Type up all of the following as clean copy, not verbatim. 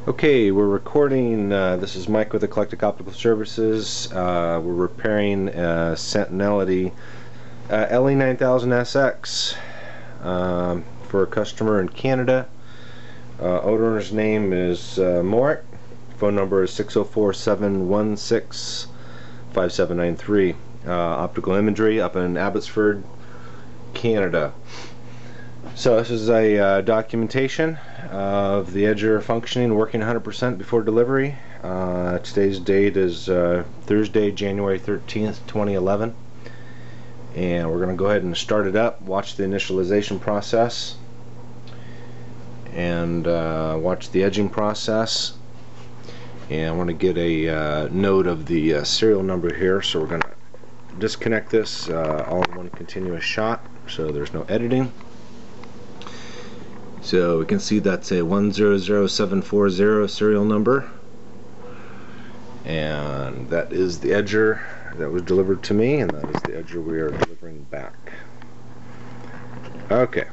Okay, we're recording. This is Mike with Eclectic Optical Services. We're repairing Sentinelity LE9000SX for a customer in Canada. Owner's name is Morik. Phone number is 604-716-5793. Optical imagery up in Abbotsford, Canada. So this is a documentation of the edger functioning, working 100% before delivery. Today's date is Thursday, January 13th, 2011. And we're going to go ahead and start it up, watch the initialization process, and watch the edging process. And I want to get a note of the serial number here, so we're going to disconnect this all in one continuous shot so there's no editing. So we can see that's a 100740 serial number, and that is the edger that was delivered to me, and that is the edger we are delivering back. Okay.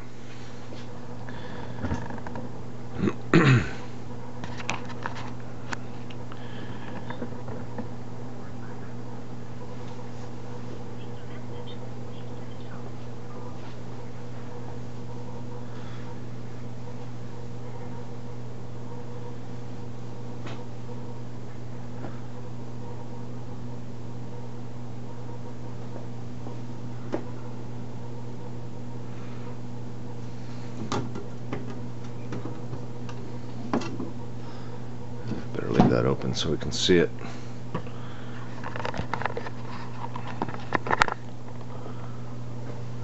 Better leave that open so we can see it.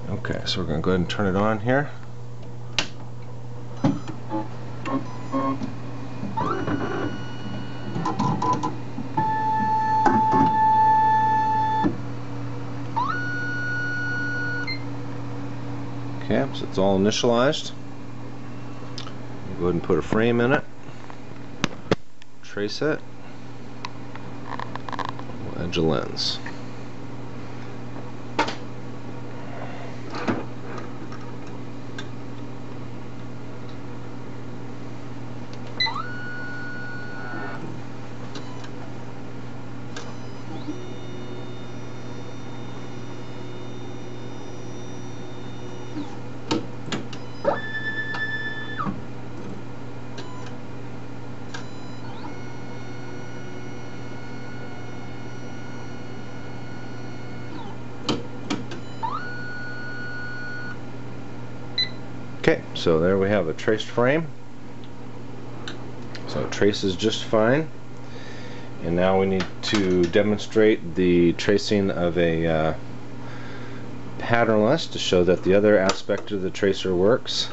Okay, so we're going to go ahead and turn it on here. Okay, so it's all initialized. Go ahead and put a frame in it. Trace it. We'll edge a lens. Okay, so there we have a traced frame. So it traces just fine. And now we need to demonstrate the tracing of a patternless to show that the other aspect of the tracer works.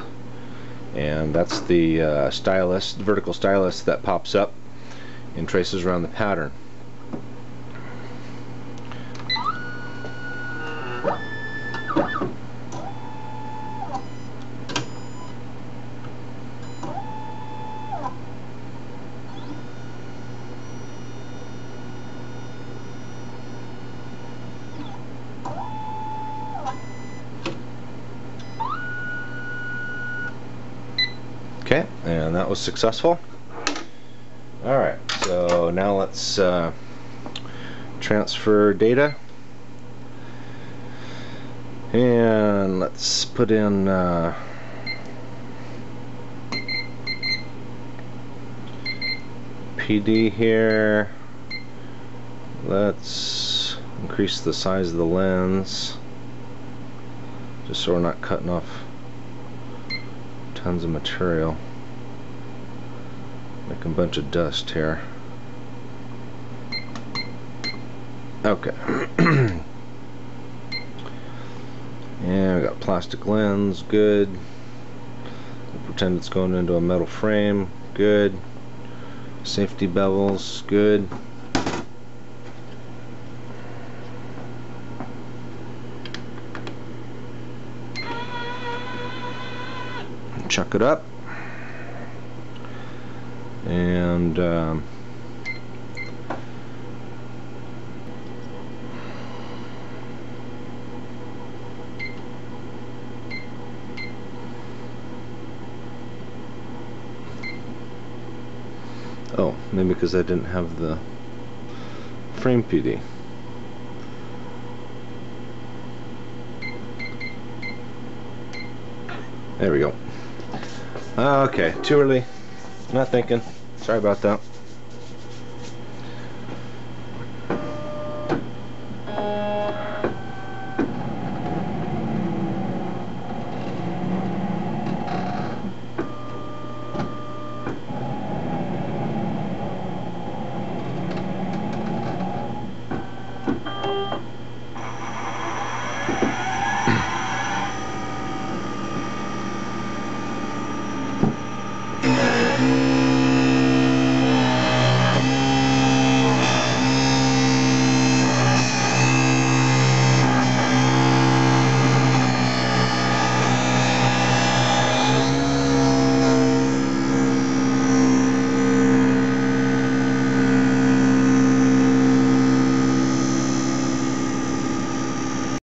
And that's the stylus, the vertical stylus that pops up and traces around the pattern. Okay, and that was successful. Alright, so now let's transfer data, and let's put in PD here. Let's increase the size of the lens just so we're not cutting off tons of material. Making a bunch of dust here. Okay. And we got plastic lens, good. We'll pretend it's going into a metal frame, good. Safety bevels, good. Chuck it up, and Oh, maybe because I didn't have the frame PD. There we go. Okay, too early. Not thinking. Sorry about that.